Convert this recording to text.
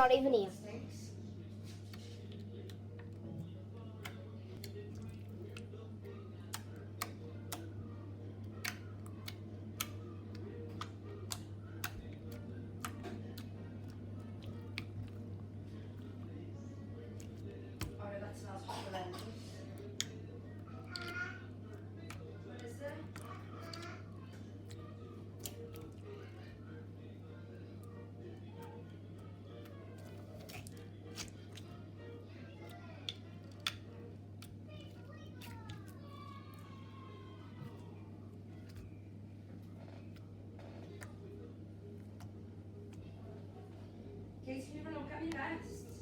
not even here. Oh no, that smells horrendous. What is it? Katie, can you have a look at me best?